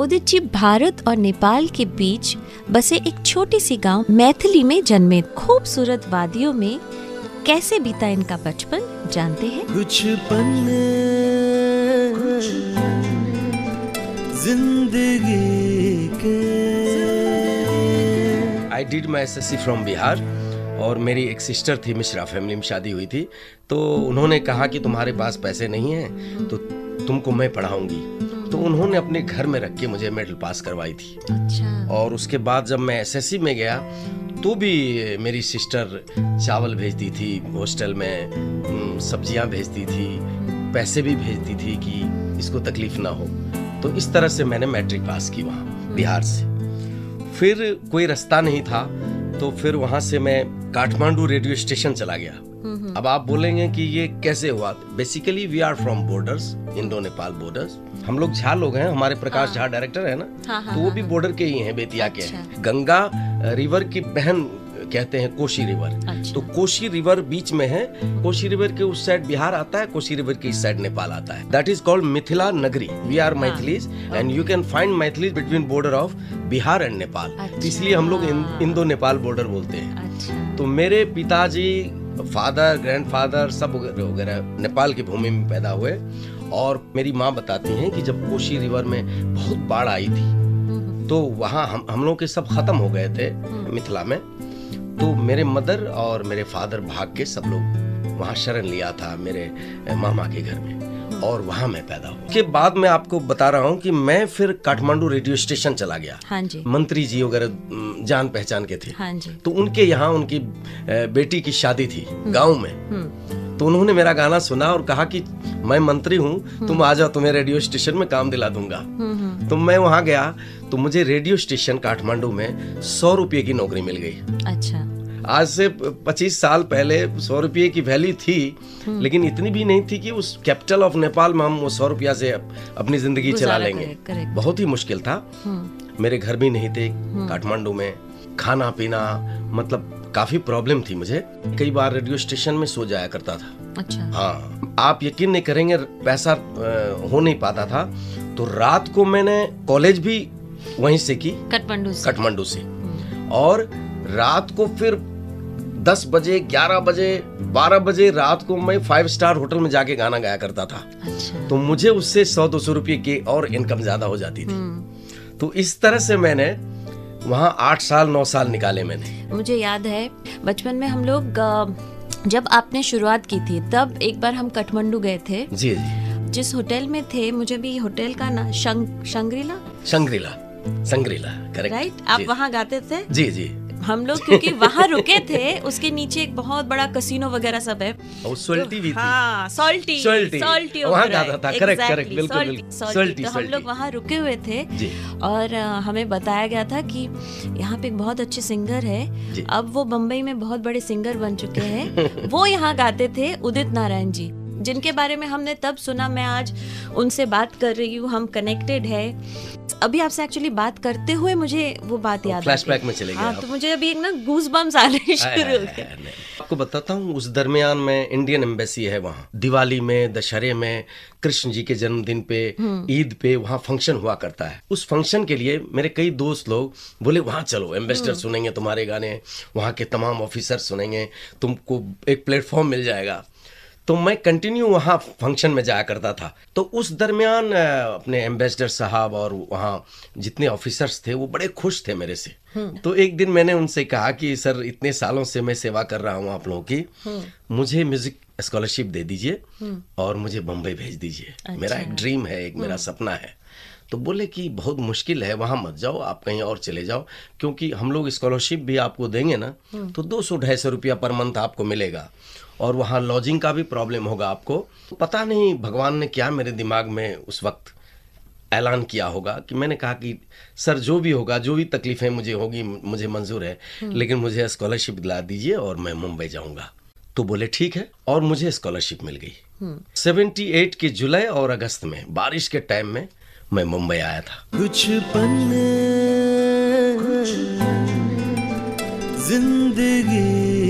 उदित जी भारत और नेपाल के बीच बसे एक छोटी सी गांव मैथिली में जन्मे। खूबसूरत वादियों में कैसे बीता इनका बचपन जानते हैं। कुछ पन्ने जिंदगी के। I did my SSC from Bihar और मेरी एक सिस्टर थी, मिश्रा फैमिली में शादी हुई थी। तो उन्होंने कहा कि तुम्हारे पास पैसे नहीं हैं तो तुमको मैं पढ़ाऊंगी। तो उन्होंने अपने घर में रख के मुझे मेडल पास करवाई थी। अच्छा। और उसके बाद जब मैं SSC में गया तो भी मेरी सिस्टर चावल भेजती थी, हॉस्टल में सब्जियां भेजती थी, पैसे भी भेजती थी कि इसको तकलीफ ना हो। तो इस तरह से मैंने मैट्रिक पास की वहाँ बिहार से। फिर कोई रास्ता नहीं था तो फिर वहाँ से मैं काठमांडू रेडियो स्टेशन चला गया। अब आप बोलेंगे कि ये कैसे हुआ। Basically we are from borders, Indo Nepal borders. हम लोग झा लोग हैं, हमारे प्रकाश झा डायरेक्टर है ना, तो वो भी बॉर्डर के ही हैं, बेतिया के हैं। गंगा रिवर की बहन कहते हैं कोशी रिवर। अच्छा। तो कोशी रिवर बीच में है, कोशी रिवर के उस साइड बिहार आता है, कोशी रिवर के इस साइड नेपाल आता है। That is called Mithila Nagari. We are Maithilis and you can find Maithilis between border of Bihar and Nepal. इसलिए हम लोग इंडो नेपाल बॉर्डर बोलते हैं। तो मेरे पिताजी, फादर, ग्रैंडफादर सब वगैरह नेपाल की भूमि में पैदा हुए। और मेरी माँ बताती हैं कि जब कोशी रिवर में बहुत बाढ़ आई थी तो वहाँ हम लोग के सब खत्म हो गए थे मिथिला में। तो मेरे मदर और मेरे फादर भाग के सब लोग वहाँ शरण लिया था मेरे मामा के घर में और वहाँ मैं पैदा हुआ। उसके बाद मैं आपको बता रहा हूँ कि मैं फिर काठमांडू रेडियो स्टेशन चला गया। हाँ जी। मंत्री जी वगैरह जान पहचान के थे। हाँ जी। तो उनके यहाँ उनकी बेटी की शादी थी गाँव में। तो उन्होंने मेरा गाना सुना और कहा कि मैं मंत्री हूँ, तुम आ जाओ, तुम्हें रेडियो स्टेशन में काम दिला दूंगा। तो मैं वहाँ गया तो मुझे रेडियो स्टेशन काठमांडू में 100 रुपये की नौकरी मिल गई। अच्छा। आज से 25 साल पहले 100 रुपये की वैल्यू थी, लेकिन इतनी भी नहीं थी कि उस कैपिटल ऑफ नेपाल में हम वो 100 रुपया से अपनी जिंदगी चला लेंगे। बहुत ही मुश्किल था। मेरे घर भी नहीं थे काठमांडू में, खाना पीना मतलब काफी प्रॉब्लम थी मुझे। कई बार रेडियो स्टेशन में सो जाया करता था। अच्छा। हाँ, आप यकीन नहीं करेंगे, पैसा हो नहीं पाता था। तो रात को मैंने कॉलेज भी वहीं से की, काठमांडू से। और रात को फिर 10 बजे, 11 बजे, 12 बजे रात को मैं 5 स्टार होटल में जाके गाना गाया करता था। अच्छा। तो मुझे उससे 100-200 रुपये की और इनकम ज्यादा हो जाती थी। तो इस तरह से मैंने वहाँ 8 साल 9 साल निकाले मैंने। मुझे याद है बचपन में हम लोग जब आपने शुरुआत की थी तब एक बार हम काठमांडू गए थे। जी जी। जिस होटल में थे, मुझे भी होटल का ना शंग्रीला करेक्ट। राइट। आप वहाँ गाते थे। जी जी। हम लोग क्योंकि वहाँ रुके थे, उसके नीचे एक बहुत बड़ा कसिनो वगैरह सब है और सॉल्टी भी थी। हाँ, सॉल्टी वहाँ गाता था। करेक्ट बिल्कुल। सॉल्टी। तो हम लोग वहाँ रुके हुए थे और हमें बताया गया था कि यहाँ पे एक बहुत अच्छे सिंगर है, अब वो बम्बई में बहुत बड़े सिंगर बन चुके हैं। वो यहाँ गाते थे, उदित नारायण जी, जिनके बारे में हमने तब सुना। मैं आज उनसे बात कर रही हूँ, हम कनेक्टेड है। अभी आपसे एक्चुअली बात करते हुए मुझे वो बात याद फ्लैशबैक में चले गए। हाँ, तो मुझे अभी एक ना गूज़बम्स आने शुरू हो गए। आपको बताता हूँ, उस दरमियान में इंडियन एम्बेसी है वहाँ। दिवाली में, दशहरे में, कृष्ण जी के जन्मदिन पे, ईद पे वहाँ फंक्शन हुआ करता है। उस फंक्शन के लिए मेरे कई दोस्त लोग बोले वहाँ चलो, एम्बेसडर सुनेंगे तुम्हारे गाने, वहाँ के तमाम ऑफिसर सुनेंगे, तुमको एक प्लेटफॉर्म मिल जाएगा। तो मैं कंटिन्यू वहाँ फंक्शन में जाया करता था। तो उस दरमियान अपने एम्बेसडर साहब और वहाँ जितने ऑफिसर्स थे वो बड़े खुश थे मेरे से। तो एक दिन मैंने उनसे कहा कि सर, इतने सालों से मैं सेवा कर रहा हूँ आप लोगों की, मुझे म्यूजिक स्कॉलरशिप दे दीजिए और मुझे बम्बई भेज दीजिए। अच्छा। मेरा एक ड्रीम है, एक मेरा सपना है। तो बोले कि बहुत मुश्किल है, वहाँ मत जाओ, आप कहीं और चले जाओ, क्योंकि हम लोग स्कॉलरशिप भी आपको देंगे ना तो 200-250 रुपया पर मंथ आपको मिलेगा और वहाँ लॉजिंग का भी प्रॉब्लम होगा आपको। पता नहीं भगवान ने क्या मेरे दिमाग में उस वक्त ऐलान किया होगा कि मैंने कहा कि सर, जो भी होगा, जो भी तकलीफें मुझे होगी, मुझे मंजूर है, लेकिन मुझे स्कॉलरशिप दिला दीजिए और मैं मुंबई जाऊँगा। तो बोले ठीक है, और मुझे स्कॉलरशिप मिल गई। 78 के जुलाई और अगस्त में बारिश के टाइम में मैं मुंबई आया था। कुछ पन्ने जिंदगी